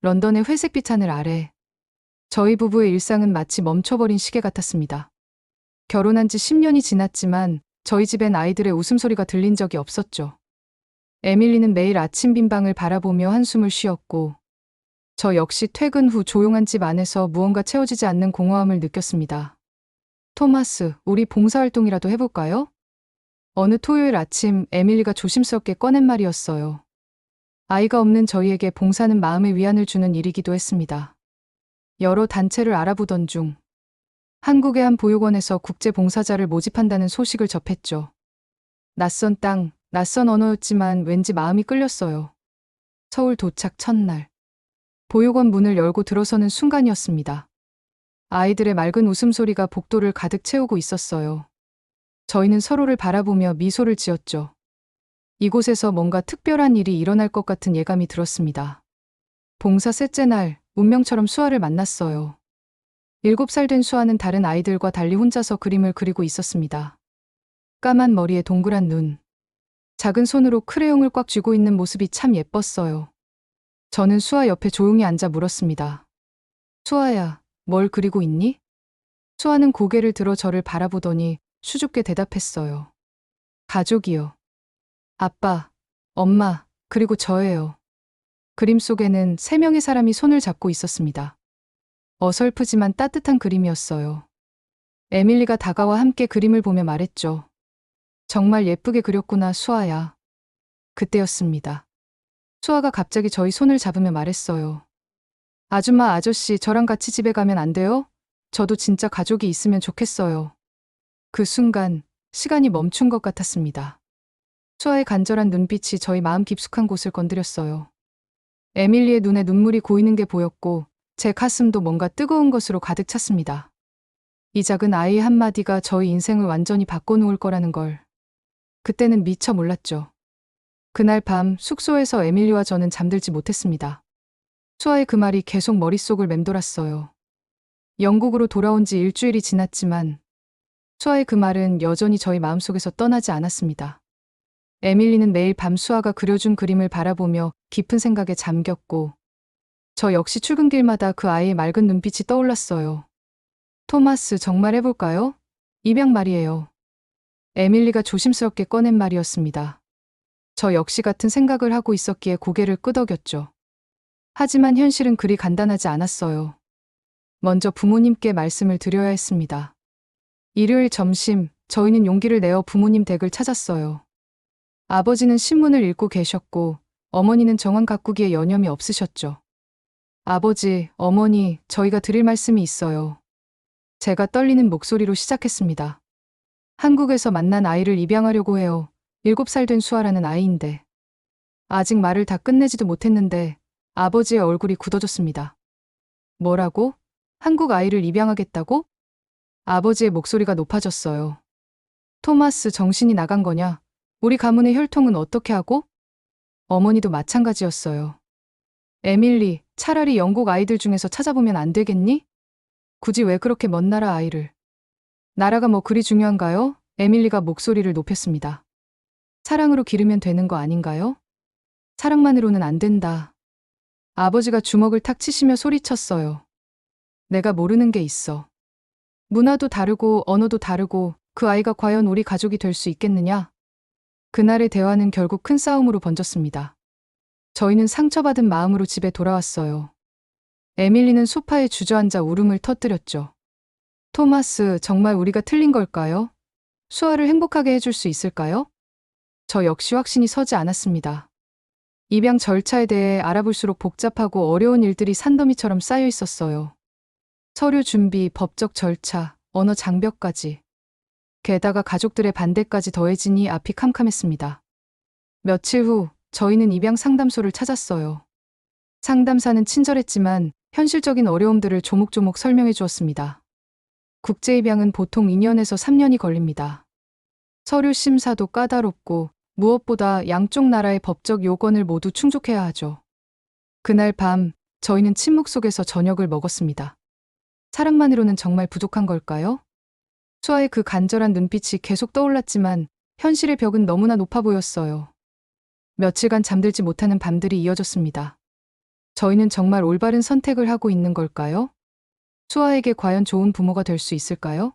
런던의 회색빛 하늘 아래 저희 부부의 일상은 마치 멈춰버린 시계 같았습니다. 결혼한 지 10년이 지났지만 저희 집엔 아이들의 웃음소리가 들린 적이 없었죠. 에밀리는 매일 아침 빈방을 바라보며 한숨을 쉬었고 저 역시 퇴근 후 조용한 집 안에서 무언가 채워지지 않는 공허함을 느꼈습니다. 토마스, 우리 봉사활동이라도 해볼까요? 어느 토요일 아침 에밀리가 조심스럽게 꺼낸 말이었어요. 아이가 없는 저희에게 봉사는 마음의 위안을 주는 일이기도 했습니다. 여러 단체를 알아보던 중 한국의 한 보육원에서 국제봉사자를 모집한다는 소식을 접했죠. 낯선 땅, 낯선 언어였지만 왠지 마음이 끌렸어요. 서울 도착 첫날. 보육원 문을 열고 들어서는 순간이었습니다. 아이들의 맑은 웃음소리가 복도를 가득 채우고 있었어요. 저희는 서로를 바라보며 미소를 지었죠. 이곳에서 뭔가 특별한 일이 일어날 것 같은 예감이 들었습니다. 봉사 셋째 날, 운명처럼 수아를 만났어요. 7살 된 수아는 다른 아이들과 달리 혼자서 그림을 그리고 있었습니다. 까만 머리에 동그란 눈, 작은 손으로 크레용을 꽉 쥐고 있는 모습이 참 예뻤어요. 저는 수아 옆에 조용히 앉아 물었습니다. 수아야, 뭘 그리고 있니? 수아는 고개를 들어 저를 바라보더니 수줍게 대답했어요. 가족이요. 아빠, 엄마, 그리고 저예요. 그림 속에는 3명의 사람이 손을 잡고 있었습니다. 어설프지만 따뜻한 그림이었어요. 에밀리가 다가와 함께 그림을 보며 말했죠. 정말 예쁘게 그렸구나, 수아야. 그때였습니다. 수아가 갑자기 저희 손을 잡으며 말했어요. 아줌마, 아저씨, 저랑 같이 집에 가면 안 돼요? 저도 진짜 가족이 있으면 좋겠어요. 그 순간 시간이 멈춘 것 같았습니다. 수아의 간절한 눈빛이 저희 마음 깊숙한 곳을 건드렸어요. 에밀리의 눈에 눈물이 고이는 게 보였고 제 가슴도 뭔가 뜨거운 것으로 가득 찼습니다. 이 작은 아이의 한마디가 저희 인생을 완전히 바꿔놓을 거라는 걸 그때는 미처 몰랐죠. 그날 밤 숙소에서 에밀리와 저는 잠들지 못했습니다. 수아의 그 말이 계속 머릿속을 맴돌았어요. 영국으로 돌아온 지 일주일이 지났지만 수아의 그 말은 여전히 저희 마음속에서 떠나지 않았습니다. 에밀리는 매일 밤 수아가 그려준 그림을 바라보며 깊은 생각에 잠겼고 저 역시 출근길마다 그 아이의 맑은 눈빛이 떠올랐어요. 토마스, 정말 해볼까요? 입양 말이에요. 에밀리가 조심스럽게 꺼낸 말이었습니다. 저 역시 같은 생각을 하고 있었기에 고개를 끄덕였죠. 하지만 현실은 그리 간단하지 않았어요. 먼저 부모님께 말씀을 드려야 했습니다. 일요일 점심, 저희는 용기를 내어 부모님 댁을 찾았어요. 아버지는 신문을 읽고 계셨고 어머니는 정원 가꾸기에 여념이 없으셨죠. 아버지, 어머니, 저희가 드릴 말씀이 있어요. 제가 떨리는 목소리로 시작했습니다. 한국에서 만난 아이를 입양하려고 해요. 7살 된 수아라는 아이인데. 아직 말을 다 끝내지도 못했는데 아버지의 얼굴이 굳어졌습니다. 뭐라고? 한국 아이를 입양하겠다고? 아버지의 목소리가 높아졌어요. 토마스, 정신이 나간 거냐? 우리 가문의 혈통은 어떻게 하고? 어머니도 마찬가지였어요. 에밀리, 차라리 영국 아이들 중에서 찾아보면 안 되겠니? 굳이 왜 그렇게 먼 나라 아이를? 나라가 뭐 그리 중요한가요? 에밀리가 목소리를 높였습니다. 사랑으로 기르면 되는 거 아닌가요? 사랑만으로는 안 된다. 아버지가 주먹을 탁 치시며 소리쳤어요. 내가 모르는 게 있어. 문화도 다르고 언어도 다르고 그 아이가 과연 우리 가족이 될 수 있겠느냐? 그날의 대화는 결국 큰 싸움으로 번졌습니다. 저희는 상처받은 마음으로 집에 돌아왔어요. 에밀리는 소파에 주저앉아 울음을 터뜨렸죠. 토마스, 정말 우리가 틀린 걸까요? 수아를 행복하게 해줄 수 있을까요? 저 역시 확신이 서지 않았습니다. 입양 절차에 대해 알아볼수록 복잡하고 어려운 일들이 산더미처럼 쌓여 있었어요. 서류 준비, 법적 절차, 언어 장벽까지. 게다가 가족들의 반대까지 더해지니 앞이 캄캄했습니다. 며칠 후 저희는 입양 상담소를 찾았어요. 상담사는 친절했지만 현실적인 어려움들을 조목조목 설명해 주었습니다. 국제 입양은 보통 2년에서 3년이 걸립니다. 서류 심사도 까다롭고 무엇보다 양쪽 나라의 법적 요건을 모두 충족해야 하죠. 그날 밤 저희는 침묵 속에서 저녁을 먹었습니다. 사랑만으로는 정말 부족한 걸까요? 수아의 그 간절한 눈빛이 계속 떠올랐지만 현실의 벽은 너무나 높아 보였어요. 며칠간 잠들지 못하는 밤들이 이어졌습니다. 저희는 정말 올바른 선택을 하고 있는 걸까요? 수아에게 과연 좋은 부모가 될 수 있을까요?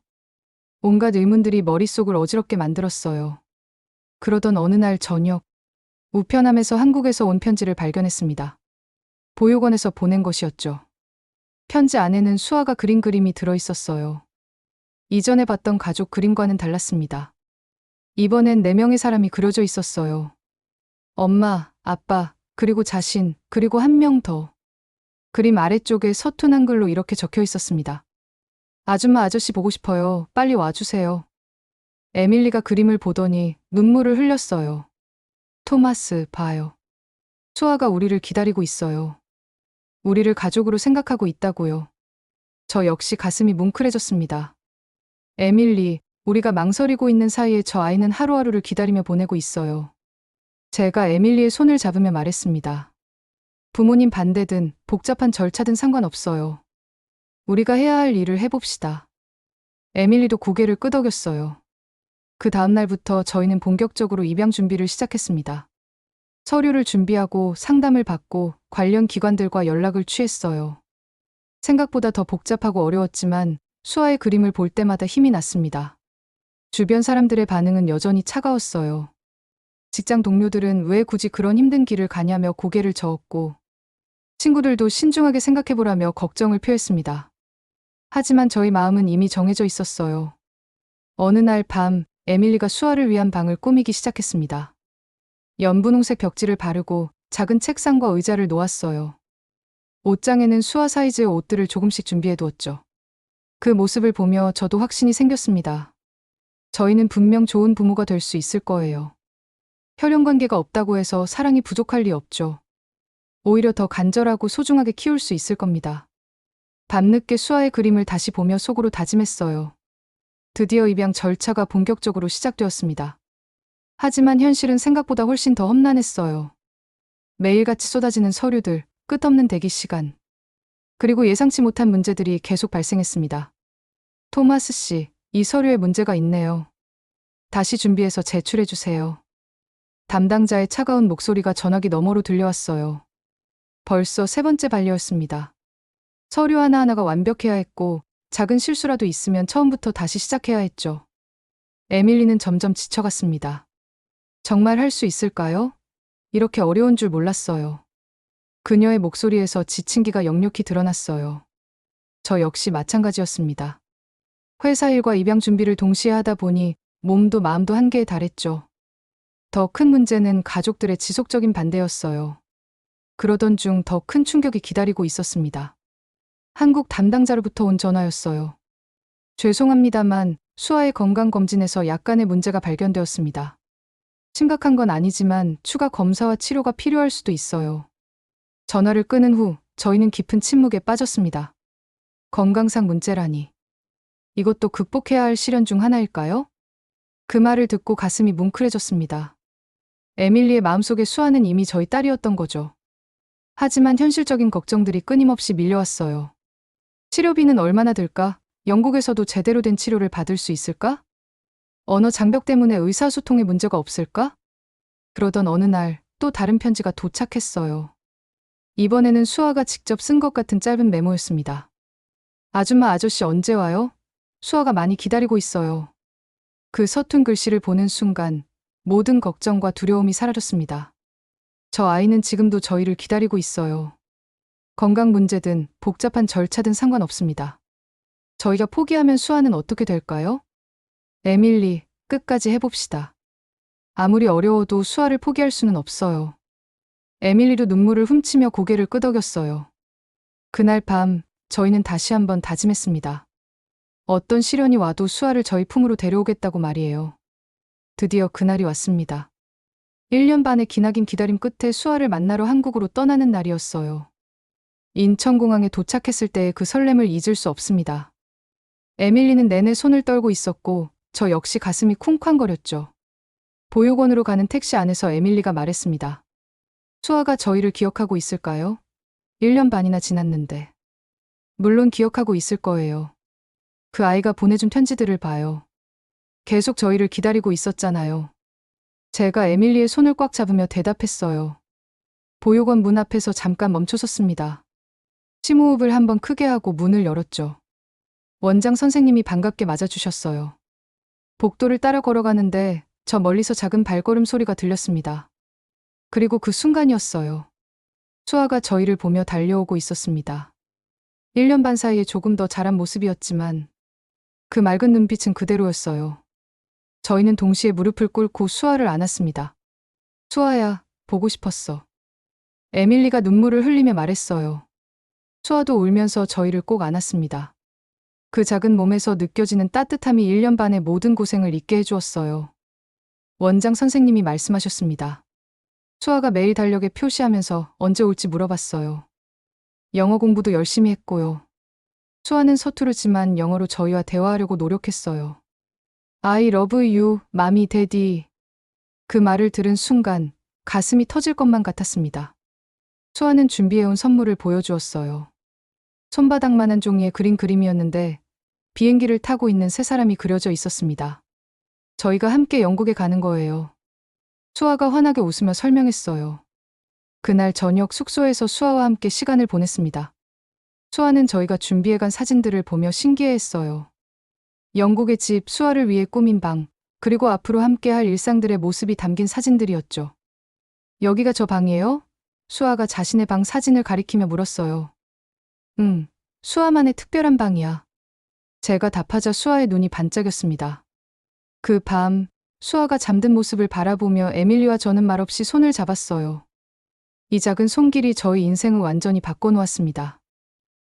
온갖 의문들이 머릿속을 어지럽게 만들었어요. 그러던 어느 날 저녁, 우편함에서 한국에서 온 편지를 발견했습니다. 보육원에서 보낸 것이었죠. 편지 안에는 수아가 그린 그림이 들어 있었어요. 이전에 봤던 가족 그림과는 달랐습니다. 이번엔 4명의 사람이 그려져 있었어요. 엄마, 아빠, 그리고 자신, 그리고 한 명 더. 그림 아래쪽에 서툰 한글로 이렇게 적혀 있었습니다. 아줌마 아저씨 보고 싶어요. 빨리 와주세요. 에밀리가 그림을 보더니 눈물을 흘렸어요. 토마스, 봐요. 수아가 우리를 기다리고 있어요. 우리를 가족으로 생각하고 있다고요. 저 역시 가슴이 뭉클해졌습니다. 에밀리, 우리가 망설이고 있는 사이에 저 아이는 하루하루를 기다리며 보내고 있어요. 제가 에밀리의 손을 잡으며 말했습니다. 부모님 반대든 복잡한 절차든 상관없어요. 우리가 해야 할 일을 해봅시다. 에밀리도 고개를 끄덕였어요. 그 다음 날부터 저희는 본격적으로 입양 준비를 시작했습니다. 서류를 준비하고 상담을 받고 관련 기관들과 연락을 취했어요. 생각보다 더 복잡하고 어려웠지만 수아의 그림을 볼 때마다 힘이 났습니다. 주변 사람들의 반응은 여전히 차가웠어요. 직장 동료들은 왜 굳이 그런 힘든 길을 가냐며 고개를 저었고, 친구들도 신중하게 생각해보라며 걱정을 표했습니다. 하지만 저희 마음은 이미 정해져 있었어요. 어느 날 밤, 에밀리가 수아를 위한 방을 꾸미기 시작했습니다. 연분홍색 벽지를 바르고 작은 책상과 의자를 놓았어요. 옷장에는 수아 사이즈의 옷들을 조금씩 준비해두었죠. 그 모습을 보며 저도 확신이 생겼습니다. 저희는 분명 좋은 부모가 될 수 있을 거예요. 혈연관계가 없다고 해서 사랑이 부족할 리 없죠. 오히려 더 간절하고 소중하게 키울 수 있을 겁니다. 밤늦게 수아의 그림을 다시 보며 속으로 다짐했어요. 드디어 입양 절차가 본격적으로 시작되었습니다. 하지만 현실은 생각보다 훨씬 더 험난했어요. 매일같이 쏟아지는 서류들, 끝없는 대기 시간. 그리고 예상치 못한 문제들이 계속 발생했습니다. 토마스 씨, 이 서류에 문제가 있네요. 다시 준비해서 제출해주세요. 담당자의 차가운 목소리가 전화기 너머로 들려왔어요. 벌써 3번째 반려였습니다. 서류 하나하나가 완벽해야 했고 작은 실수라도 있으면 처음부터 다시 시작해야 했죠. 에밀리는 점점 지쳐갔습니다. 정말 할 수 있을까요? 이렇게 어려운 줄 몰랐어요. 그녀의 목소리에서 지친기가 역력히 드러났어요. 저 역시 마찬가지였습니다. 회사 일과 입양 준비를 동시에 하다 보니 몸도 마음도 한계에 달했죠. 더 큰 문제는 가족들의 지속적인 반대였어요. 그러던 중 더 큰 충격이 기다리고 있었습니다. 한국 담당자로부터 온 전화였어요. 죄송합니다만 수아의 건강검진에서 약간의 문제가 발견되었습니다. 심각한 건 아니지만 추가 검사와 치료가 필요할 수도 있어요. 전화를 끊은 후 저희는 깊은 침묵에 빠졌습니다. 건강상 문제라니. 이것도 극복해야 할 시련 중 하나일까요? 그 말을 듣고 가슴이 뭉클해졌습니다. 에밀리의 마음속에 수아는 이미 저희 딸이었던 거죠. 하지만 현실적인 걱정들이 끊임없이 밀려왔어요. 치료비는 얼마나 들까? 영국에서도 제대로 된 치료를 받을 수 있을까? 언어 장벽 때문에 의사소통에 문제가 없을까? 그러던 어느 날 또 다른 편지가 도착했어요. 이번에는 수아가 직접 쓴 것 같은 짧은 메모였습니다. 아줌마 아저씨 언제 와요? 수아가 많이 기다리고 있어요. 그 서툰 글씨를 보는 순간 모든 걱정과 두려움이 사라졌습니다. 저 아이는 지금도 저희를 기다리고 있어요. 건강 문제든 복잡한 절차든 상관없습니다. 저희가 포기하면 수아는 어떻게 될까요? 에밀리, 끝까지 해봅시다. 아무리 어려워도 수아를 포기할 수는 없어요. 에밀리도 눈물을 훔치며 고개를 끄덕였어요. 그날 밤 저희는 다시 한번 다짐했습니다. 어떤 시련이 와도 수아를 저희 품으로 데려오겠다고 말이에요. 드디어 그날이 왔습니다. 1년 반의 기나긴 기다림 끝에 수아를 만나러 한국으로 떠나는 날이었어요. 인천공항에 도착했을 때의 그 설렘을 잊을 수 없습니다. 에밀리는 내내 손을 떨고 있었고 저 역시 가슴이 쿵쾅거렸죠. 보육원으로 가는 택시 안에서 에밀리가 말했습니다. 수아가 저희를 기억하고 있을까요? 1년 반이나 지났는데. 물론 기억하고 있을 거예요. 그 아이가 보내준 편지들을 봐요. 계속 저희를 기다리고 있었잖아요. 제가 에밀리의 손을 꽉 잡으며 대답했어요. 보육원 문 앞에서 잠깐 멈춰섰습니다. 심호흡을 한번 크게 하고 문을 열었죠. 원장 선생님이 반갑게 맞아주셨어요. 복도를 따라 걸어가는데 저 멀리서 작은 발걸음 소리가 들렸습니다. 그리고 그 순간이었어요. 수아가 저희를 보며 달려오고 있었습니다. 1년 반 사이에 조금 더 자란 모습이었지만 그 맑은 눈빛은 그대로였어요. 저희는 동시에 무릎을 꿇고 수아를 안았습니다. 수아야, 보고 싶었어. 에밀리가 눈물을 흘리며 말했어요. 수아도 울면서 저희를 꼭 안았습니다. 그 작은 몸에서 느껴지는 따뜻함이 1년 반의 모든 고생을 잊게 해주었어요. 원장 선생님이 말씀하셨습니다. 수아가 매일 달력에 표시하면서 언제 올지 물어봤어요. 영어 공부도 열심히 했고요. 수아는 서투르지만 영어로 저희와 대화하려고 노력했어요. I love you, mommy, daddy. 그 말을 들은 순간 가슴이 터질 것만 같았습니다. 수아는 준비해온 선물을 보여주었어요. 손바닥만한 종이에 그린 그림이었는데 비행기를 타고 있는 세 사람이 그려져 있었습니다. 저희가 함께 영국에 가는 거예요. 수아가 환하게 웃으며 설명했어요. 그날 저녁 숙소에서 수아와 함께 시간을 보냈습니다. 수아는 저희가 준비해간 사진들을 보며 신기해했어요. 영국의 집, 수아를 위해 꾸민 방, 그리고 앞으로 함께할 일상들의 모습이 담긴 사진들이었죠. 여기가 저 방이에요? 수아가 자신의 방 사진을 가리키며 물었어요. 응, 수아만의 특별한 방이야. 제가 답하자 수아의 눈이 반짝였습니다. 그 밤, 수아가 잠든 모습을 바라보며 에밀리와 저는 말없이 손을 잡았어요. 이 작은 손길이 저희 인생을 완전히 바꿔놓았습니다.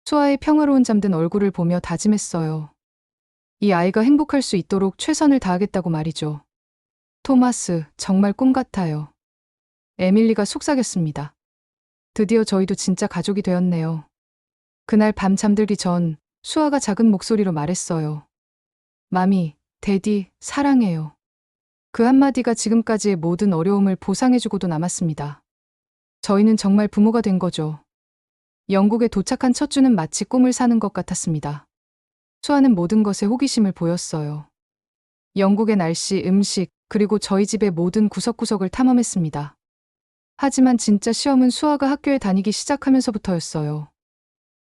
수아의 평화로운 잠든 얼굴을 보며 다짐했어요. 이 아이가 행복할 수 있도록 최선을 다하겠다고 말이죠. 토마스, 정말 꿈 같아요. 에밀리가 속삭였습니다. 드디어 저희도 진짜 가족이 되었네요. 그날 밤 잠들기 전 수아가 작은 목소리로 말했어요. 마미, 데디, 사랑해요. 그 한마디가 지금까지의 모든 어려움을 보상해주고도 남았습니다. 저희는 정말 부모가 된 거죠. 영국에 도착한 첫 주는 마치 꿈을 사는 것 같았습니다. 수아는 모든 것에 호기심을 보였어요. 영국의 날씨, 음식, 그리고 저희 집의 모든 구석구석을 탐험했습니다. 하지만 진짜 시험은 수아가 학교에 다니기 시작하면서부터였어요.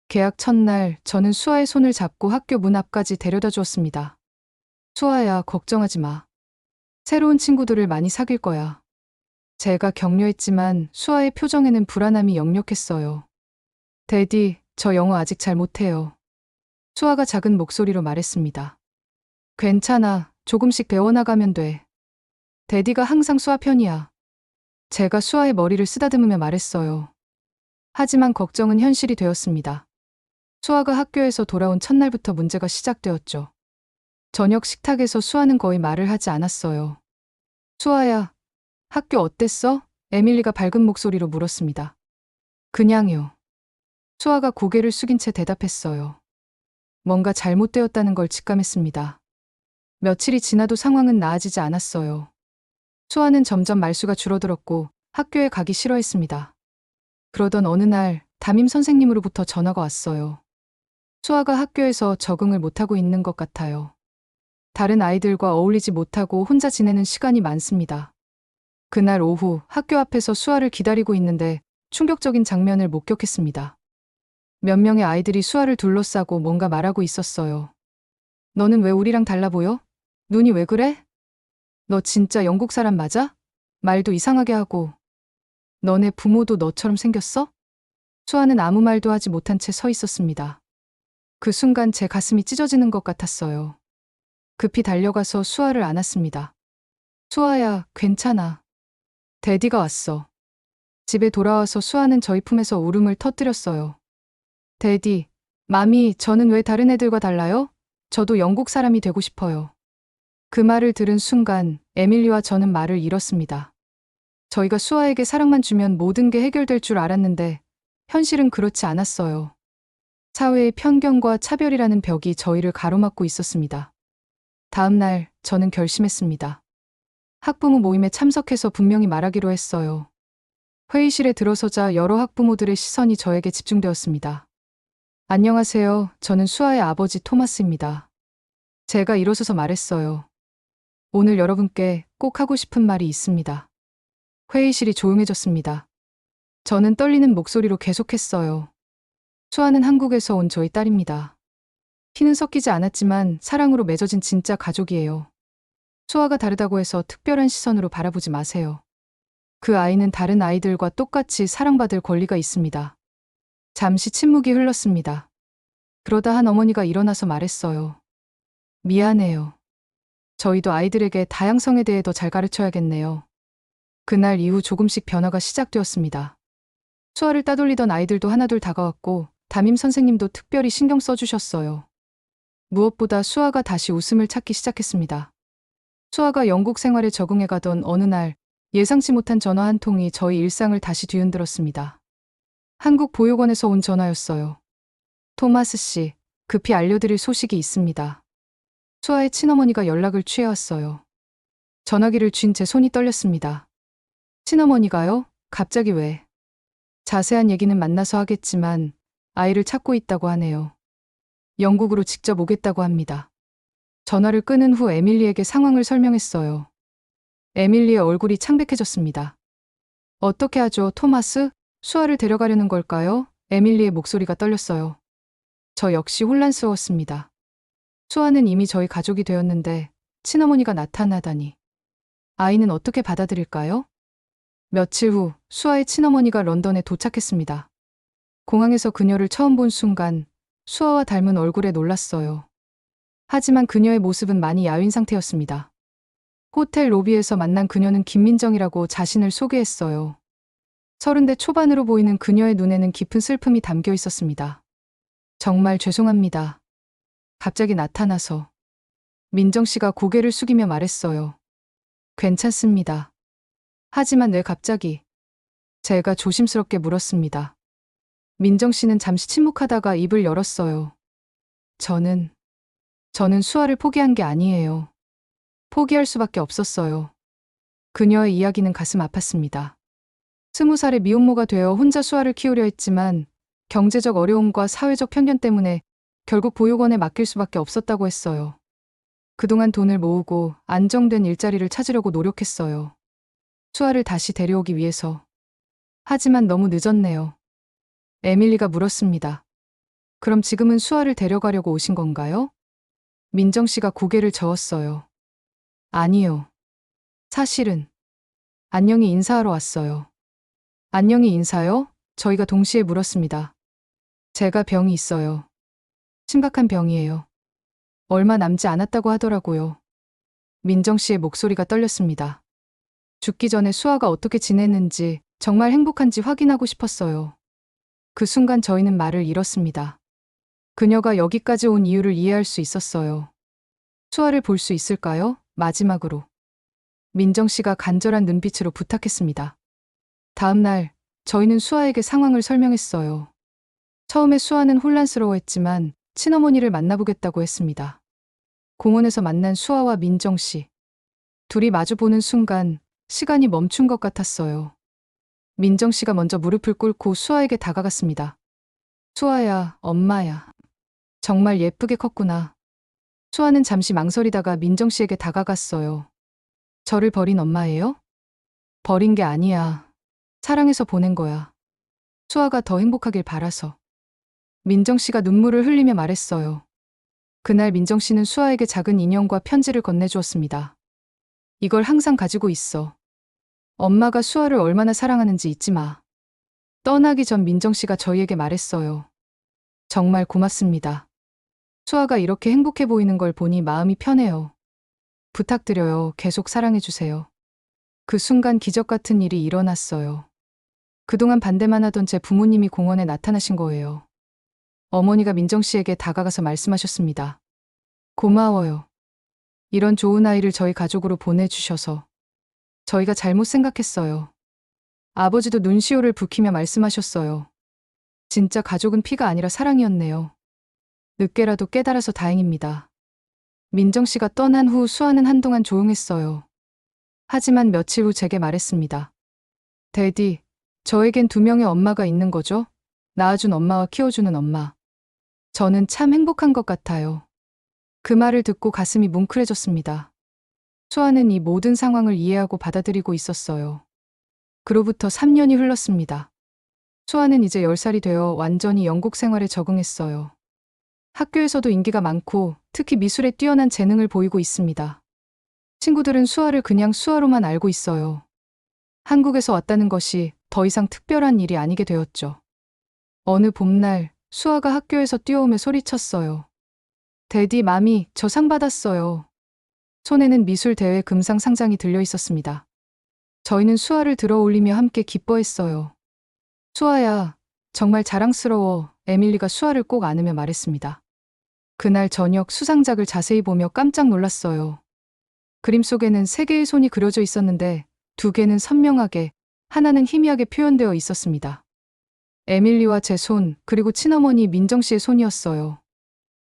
개학 첫날, 저는 수아의 손을 잡고 학교 문 앞까지 데려다 주었습니다. 수아야, 걱정하지 마. 새로운 친구들을 많이 사귈 거야. 제가 격려했지만 수아의 표정에는 불안함이 역력했어요. 데디, 저 영어 아직 잘 못해요. 수아가 작은 목소리로 말했습니다. 괜찮아, 조금씩 배워나가면 돼. 데디가 항상 수아 편이야. 제가 수아의 머리를 쓰다듬으며 말했어요. 하지만 걱정은 현실이 되었습니다. 수아가 학교에서 돌아온 첫날부터 문제가 시작되었죠. 저녁 식탁에서 수아는 거의 말을 하지 않았어요. 수아야, 학교 어땠어? 에밀리가 밝은 목소리로 물었습니다. 그냥요. 수아가 고개를 숙인 채 대답했어요. 뭔가 잘못되었다는 걸 직감했습니다. 며칠이 지나도 상황은 나아지지 않았어요. 수아는 점점 말수가 줄어들었고 학교에 가기 싫어했습니다. 그러던 어느 날 담임 선생님으로부터 전화가 왔어요. 수아가 학교에서 적응을 못하고 있는 것 같아요. 다른 아이들과 어울리지 못하고 혼자 지내는 시간이 많습니다. 그날 오후 학교 앞에서 수아를 기다리고 있는데 충격적인 장면을 목격했습니다. 몇 명의 아이들이 수아를 둘러싸고 뭔가 말하고 있었어요. 너는 왜 우리랑 달라 보여? 눈이 왜 그래? 너 진짜 영국 사람 맞아? 말도 이상하게 하고. 너네 부모도 너처럼 생겼어? 수아는 아무 말도 하지 못한 채 서 있었습니다. 그 순간 제 가슴이 찢어지는 것 같았어요. 급히 달려가서 수아를 안았습니다. 수아야, 괜찮아. 데디가 왔어. 집에 돌아와서 수아는 저희 품에서 울음을 터뜨렸어요. 데디, 마미, 저는 왜 다른 애들과 달라요? 저도 영국 사람이 되고 싶어요. 그 말을 들은 순간 에밀리와 저는 말을 잃었습니다. 저희가 수아에게 사랑만 주면 모든 게 해결될 줄 알았는데 현실은 그렇지 않았어요. 사회의 편견과 차별이라는 벽이 저희를 가로막고 있었습니다. 다음 날 저는 결심했습니다. 학부모 모임에 참석해서 분명히 말하기로 했어요. 회의실에 들어서자 여러 학부모들의 시선이 저에게 집중되었습니다. 안녕하세요. 저는 수아의 아버지 토마스입니다. 제가 일어서서 말했어요. 오늘 여러분께 꼭 하고 싶은 말이 있습니다. 회의실이 조용해졌습니다. 저는 떨리는 목소리로 계속했어요. 수아는 한국에서 온 저희 딸입니다. 피는 섞이지 않았지만 사랑으로 맺어진 진짜 가족이에요. 수아가 다르다고 해서 특별한 시선으로 바라보지 마세요. 그 아이는 다른 아이들과 똑같이 사랑받을 권리가 있습니다. 잠시 침묵이 흘렀습니다. 그러다 한 어머니가 일어나서 말했어요. 미안해요. 저희도 아이들에게 다양성에 대해 더 잘 가르쳐야겠네요. 그날 이후 조금씩 변화가 시작되었습니다. 수아를 따돌리던 아이들도 하나둘 다가왔고 담임 선생님도 특별히 신경 써주셨어요. 무엇보다 수아가 다시 웃음을 찾기 시작했습니다. 수아가 영국 생활에 적응해 가던 어느 날 예상치 못한 전화 한 통이 저희 일상을 다시 뒤흔들었습니다. 한국 보육원에서 온 전화였어요. 토마스 씨, 급히 알려드릴 소식이 있습니다. 수아의 친어머니가 연락을 취해왔어요. 전화기를 쥔 제 손이 떨렸습니다. 친어머니가요? 갑자기 왜? 자세한 얘기는 만나서 하겠지만 아이를 찾고 있다고 하네요. 영국으로 직접 오겠다고 합니다. 전화를 끊은 후 에밀리에게 상황을 설명했어요. 에밀리의 얼굴이 창백해졌습니다. 어떻게 하죠, 토마스? 수아를 데려가려는 걸까요? 에밀리의 목소리가 떨렸어요. 저 역시 혼란스러웠습니다. 수아는 이미 저희 가족이 되었는데 친어머니가 나타나다니. 아이는 어떻게 받아들일까요? 며칠 후 수아의 친어머니가 런던에 도착했습니다. 공항에서 그녀를 처음 본 순간 수아와 닮은 얼굴에 놀랐어요. 하지만 그녀의 모습은 많이 야윈 상태였습니다. 호텔 로비에서 만난 그녀는 김민정이라고 자신을 소개했어요. 30대 초반으로 보이는 그녀의 눈에는 깊은 슬픔이 담겨 있었습니다. 정말 죄송합니다. 갑자기 나타나서. 민정 씨가 고개를 숙이며 말했어요. 괜찮습니다. 하지만 왜 갑자기? 제가 조심스럽게 물었습니다. 민정 씨는 잠시 침묵하다가 입을 열었어요. 저는 수아를 포기한 게 아니에요. 포기할 수밖에 없었어요. 그녀의 이야기는 가슴 아팠습니다. 20살의 미혼모가 되어 혼자 수아를 키우려 했지만 경제적 어려움과 사회적 편견 때문에 결국 보육원에 맡길 수밖에 없었다고 했어요. 그동안 돈을 모으고 안정된 일자리를 찾으려고 노력했어요. 수아를 다시 데려오기 위해서. 하지만 너무 늦었네요. 에밀리가 물었습니다. 그럼 지금은 수아를 데려가려고 오신 건가요? 민정 씨가 고개를 저었어요. 아니요. 사실은 안녕히 인사하러 왔어요. 안녕히 인사요? 저희가 동시에 물었습니다. 제가 병이 있어요. 심각한 병이에요. 얼마 남지 않았다고 하더라고요. 민정 씨의 목소리가 떨렸습니다. 죽기 전에 수아가 어떻게 지냈는지, 정말 행복한지 확인하고 싶었어요. 그 순간 저희는 말을 잃었습니다. 그녀가 여기까지 온 이유를 이해할 수 있었어요. 수아를 볼 수 있을까요? 마지막으로. 민정 씨가 간절한 눈빛으로 부탁했습니다. 다음 날, 저희는 수아에게 상황을 설명했어요. 처음에 수아는 혼란스러워했지만 친어머니를 만나보겠다고 했습니다. 공원에서 만난 수아와 민정 씨. 둘이 마주보는 순간 시간이 멈춘 것 같았어요. 민정 씨가 먼저 무릎을 꿇고 수아에게 다가갔습니다. 수아야, 엄마야. 정말 예쁘게 컸구나. 수아는 잠시 망설이다가 민정 씨에게 다가갔어요. 저를 버린 엄마예요? 버린 게 아니야. 사랑해서 보낸 거야. 수아가 더 행복하길 바라서. 민정 씨가 눈물을 흘리며 말했어요. 그날 민정 씨는 수아에게 작은 인형과 편지를 건네주었습니다. 이걸 항상 가지고 있어. 엄마가 수아를 얼마나 사랑하는지 잊지 마. 떠나기 전 민정 씨가 저희에게 말했어요. 정말 고맙습니다. 수아가 이렇게 행복해 보이는 걸 보니 마음이 편해요. 부탁드려요. 계속 사랑해주세요. 그 순간 기적 같은 일이 일어났어요. 그동안 반대만 하던 제 부모님이 공원에 나타나신 거예요. 어머니가 민정 씨에게 다가가서 말씀하셨습니다. 고마워요. 이런 좋은 아이를 저희 가족으로 보내주셔서. 저희가 잘못 생각했어요. 아버지도 눈시울을 붉히며 말씀하셨어요. 진짜 가족은 피가 아니라 사랑이었네요. 늦게라도 깨달아서 다행입니다. 민정 씨가 떠난 후 수아는 한동안 조용했어요. 하지만 며칠 후 제게 말했습니다. 데디, 저에겐 2명의 엄마가 있는 거죠? 낳아준 엄마와 키워주는 엄마. 저는 참 행복한 것 같아요. 그 말을 듣고 가슴이 뭉클해졌습니다. 수아는 이 모든 상황을 이해하고 받아들이고 있었어요. 그로부터 3년이 흘렀습니다. 수아는 이제 10살이 되어 완전히 영국 생활에 적응했어요. 학교에서도 인기가 많고 특히 미술에 뛰어난 재능을 보이고 있습니다. 친구들은 수아를 그냥 수아로만 알고 있어요. 한국에서 왔다는 것이 더 이상 특별한 일이 아니게 되었죠. 어느 봄날 수아가 학교에서 뛰어오며 소리쳤어요. 데디, 마미, 저 상 받았어요. 손에는 미술 대회 금상 상장이 들려 있었습니다. 저희는 수아를 들어 올리며 함께 기뻐했어요. 수아야, 정말 자랑스러워. 에밀리가 수아를 꼭 안으며 말했습니다. 그날 저녁 수상작을 자세히 보며 깜짝 놀랐어요. 그림 속에는 3개의 손이 그려져 있었는데 2개는 선명하게, 하나는 희미하게 표현되어 있었습니다. 에밀리와 제 손, 그리고 친어머니 민정 씨의 손이었어요.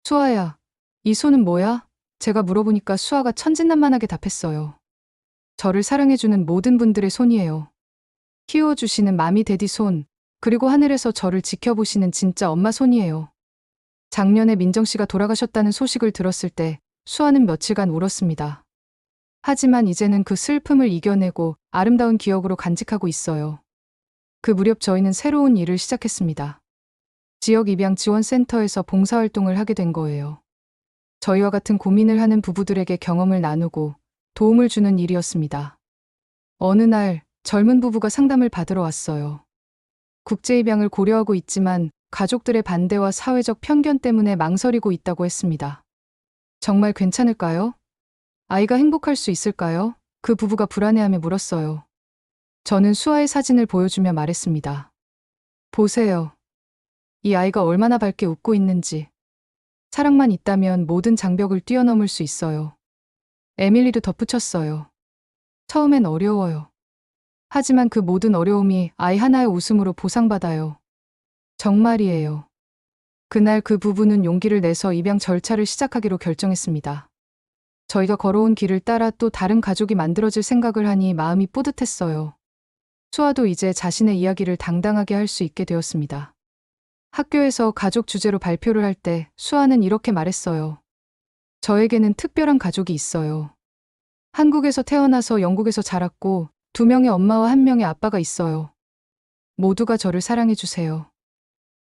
수아야, 이 손은 뭐야? 제가 물어보니까 수아가 천진난만하게 답했어요. 저를 사랑해주는 모든 분들의 손이에요. 키워주시는 마미 데디 손, 그리고 하늘에서 저를 지켜보시는 진짜 엄마 손이에요. 작년에 민정 씨가 돌아가셨다는 소식을 들었을 때 수아는 며칠간 울었습니다. 하지만 이제는 그 슬픔을 이겨내고 아름다운 기억으로 간직하고 있어요. 그 무렵 저희는 새로운 일을 시작했습니다. 지역 입양 지원센터에서 봉사활동을 하게 된 거예요. 저희와 같은 고민을 하는 부부들에게 경험을 나누고 도움을 주는 일이었습니다. 어느 날 젊은 부부가 상담을 받으러 왔어요. 국제 입양을 고려하고 있지만 가족들의 반대와 사회적 편견 때문에 망설이고 있다고 했습니다. 정말 괜찮을까요? 아이가 행복할 수 있을까요? 그 부부가 불안해하며 물었어요. 저는 수아의 사진을 보여주며 말했습니다. 보세요. 이 아이가 얼마나 밝게 웃고 있는지. 사랑만 있다면 모든 장벽을 뛰어넘을 수 있어요. 에밀리도 덧붙였어요. 처음엔 어려워요. 하지만 그 모든 어려움이 아이 하나의 웃음으로 보상받아요. 정말이에요. 그날 그 부부는 용기를 내서 입양 절차를 시작하기로 결정했습니다. 저희가 걸어온 길을 따라 또 다른 가족이 만들어질 생각을 하니 마음이 뿌듯했어요. 수아도 이제 자신의 이야기를 당당하게 할 수 있게 되었습니다. 학교에서 가족 주제로 발표를 할 때 수아는 이렇게 말했어요. 저에게는 특별한 가족이 있어요. 한국에서 태어나서 영국에서 자랐고 2명의 엄마와 1명의 아빠가 있어요. 모두가 저를 사랑해 주세요.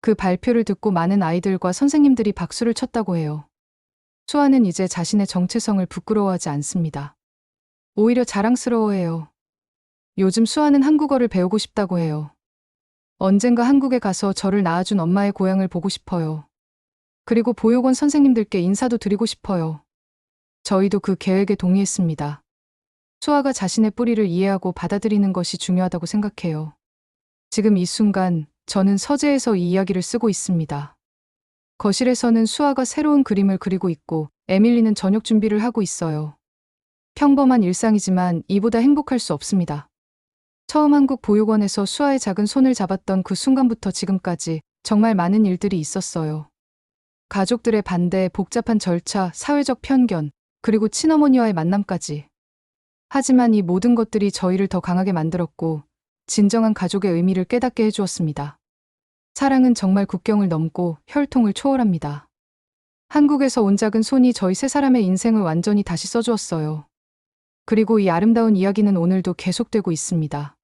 그 발표를 듣고 많은 아이들과 선생님들이 박수를 쳤다고 해요. 수아는 이제 자신의 정체성을 부끄러워하지 않습니다. 오히려 자랑스러워해요. 요즘 수아는 한국어를 배우고 싶다고 해요. 언젠가 한국에 가서 저를 낳아준 엄마의 고향을 보고 싶어요. 그리고 보육원 선생님들께 인사도 드리고 싶어요. 저희도 그 계획에 동의했습니다. 수아가 자신의 뿌리를 이해하고 받아들이는 것이 중요하다고 생각해요. 지금 이 순간 저는 서재에서 이 이야기를 쓰고 있습니다. 거실에서는 수아가 새로운 그림을 그리고 있고 에밀리는 저녁 준비를 하고 있어요. 평범한 일상이지만 이보다 행복할 수 없습니다. 처음 한국 보육원에서 수아의 작은 손을 잡았던 그 순간부터 지금까지 정말 많은 일들이 있었어요. 가족들의 반대, 복잡한 절차, 사회적 편견, 그리고 친어머니와의 만남까지. 하지만 이 모든 것들이 저희를 더 강하게 만들었고 진정한 가족의 의미를 깨닫게 해주었습니다. 사랑은 정말 국경을 넘고 혈통을 초월합니다. 한국에서 온 작은 손이 저희 3사람의 인생을 완전히 다시 써주었어요. 그리고 이 아름다운 이야기는 오늘도 계속되고 있습니다.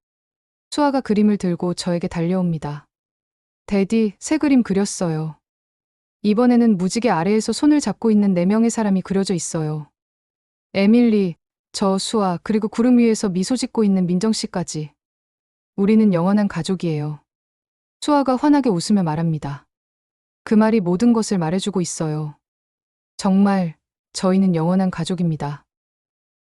수아가 그림을 들고 저에게 달려옵니다. 데디, 새 그림 그렸어요. 이번에는 무지개 아래에서 손을 잡고 있는 4명의 사람이 그려져 있어요. 에밀리, 저, 수아, 그리고 구름 위에서 미소 짓고 있는 민정 씨까지. 우리는 영원한 가족이에요. 수아가 환하게 웃으며 말합니다. 그 말이 모든 것을 말해주고 있어요. 정말 저희는 영원한 가족입니다.